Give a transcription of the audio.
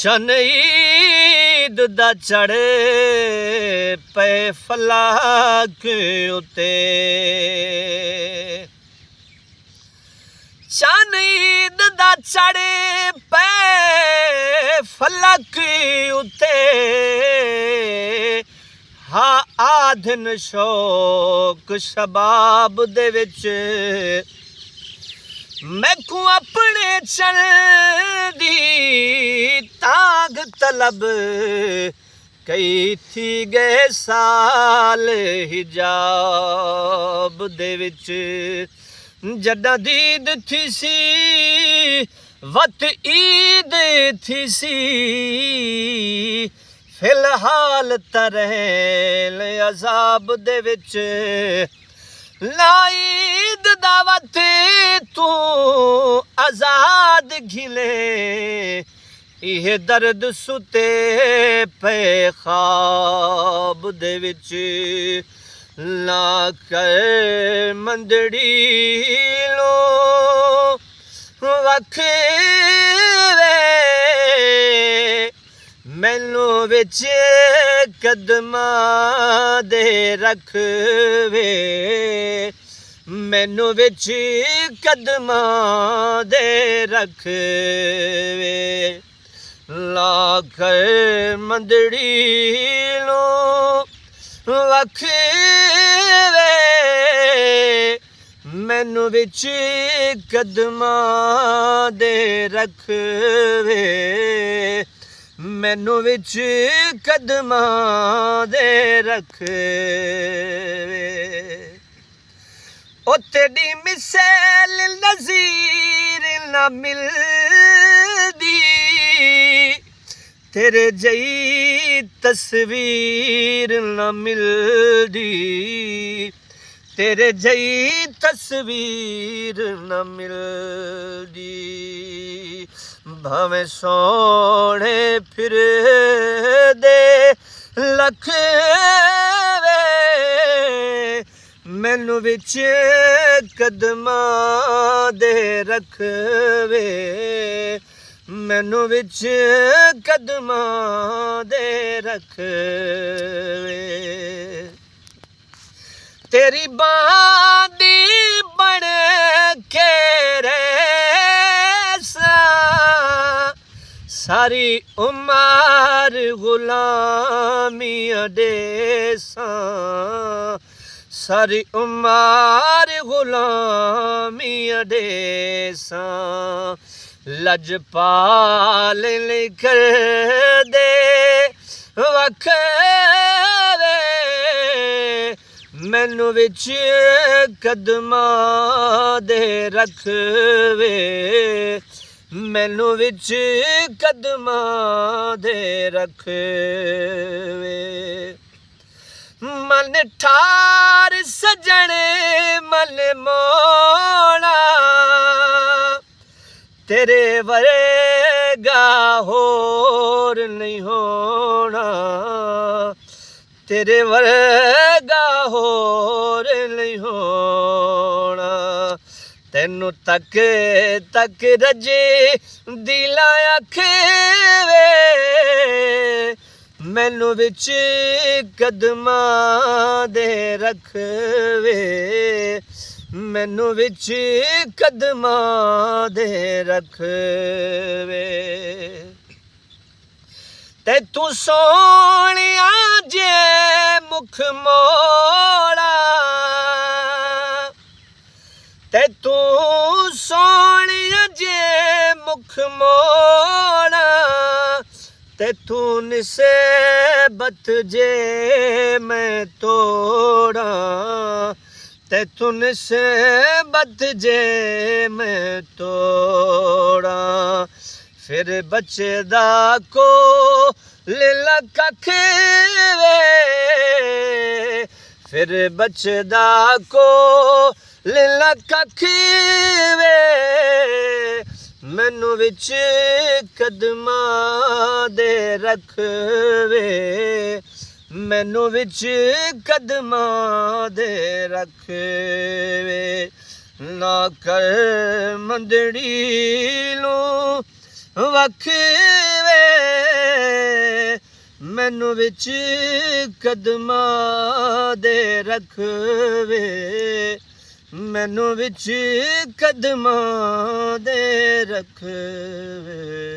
शन ईद दा चढ़े पे फलक उते शन ईद दा चढ़े पे फलक उते हा आधन शौक शबाब दे विच मैकू अपने चल दी ताग तलब कई थी गए साल हिजाब दे विच जड्डा दीद थी सी वत ईद थी सी फिलहाल तरहल अजाब दे विच ना ईद दावत तू आजाद घिले इह दर्द सुते पे ख्वाब दे विच ना कर मंदड़ी लो वख मैनू विच कदमां दे रख वे मैनू विच कदमां दे रख वे लाख मंदड़ी लो वख वे मैनू विच कदमां दे रख वे मैनू विच कदमां दे रख वे ओ तेरी मिसाल नज़ीर न मिलदी तेरे जई तस्वीर न मिलदी तेरे जई तस्वीर न मिलदी भावें सोने फिर दे लख वे मैनू विच कदमां दे रख वे मैनू विच कदमां दे रख वे तेरी बां दी बन के सारी उमर गुलामी अडेसा सारी उमर गुलामी अडेसा लजपाल लिख दे वख वे मैनू विच कदमां दे रख वे मैनू विच कदमां दे रख वे मन ठार सजने मन मोड़ा तेरे वर्गा होर नहीं होना तेरे वर्गा होर नहीं होना तेनू तक तक रजे दिला अख वे मैनू विच कदमां दे रख वे मैनू विच कदमां दे रख वे ते तू सोहणिया जे मुख मोड़ा ते तू सोहणिया जे मुख मोड़ा ते तू निसेबत जे मैं तोड़ा ते तू निसेबत जे मैं तोड़ा फिर बचदा को लीला कख वे फिर बचदा को लीला कख वे मैनू विच कदमां दे रख वे मैनू विच कदमां दे रख वे ना कर मंदड़ी लू वख वे ਮੈਨੂੰ ਵਿੱਚ ਕਦਮਾਂ ਦੇ ਰੱਖਵੇ ਮੈਨੂੰ ਵਿੱਚ ਕਦਮਾਂ ਦੇ ਰੱਖਵੇ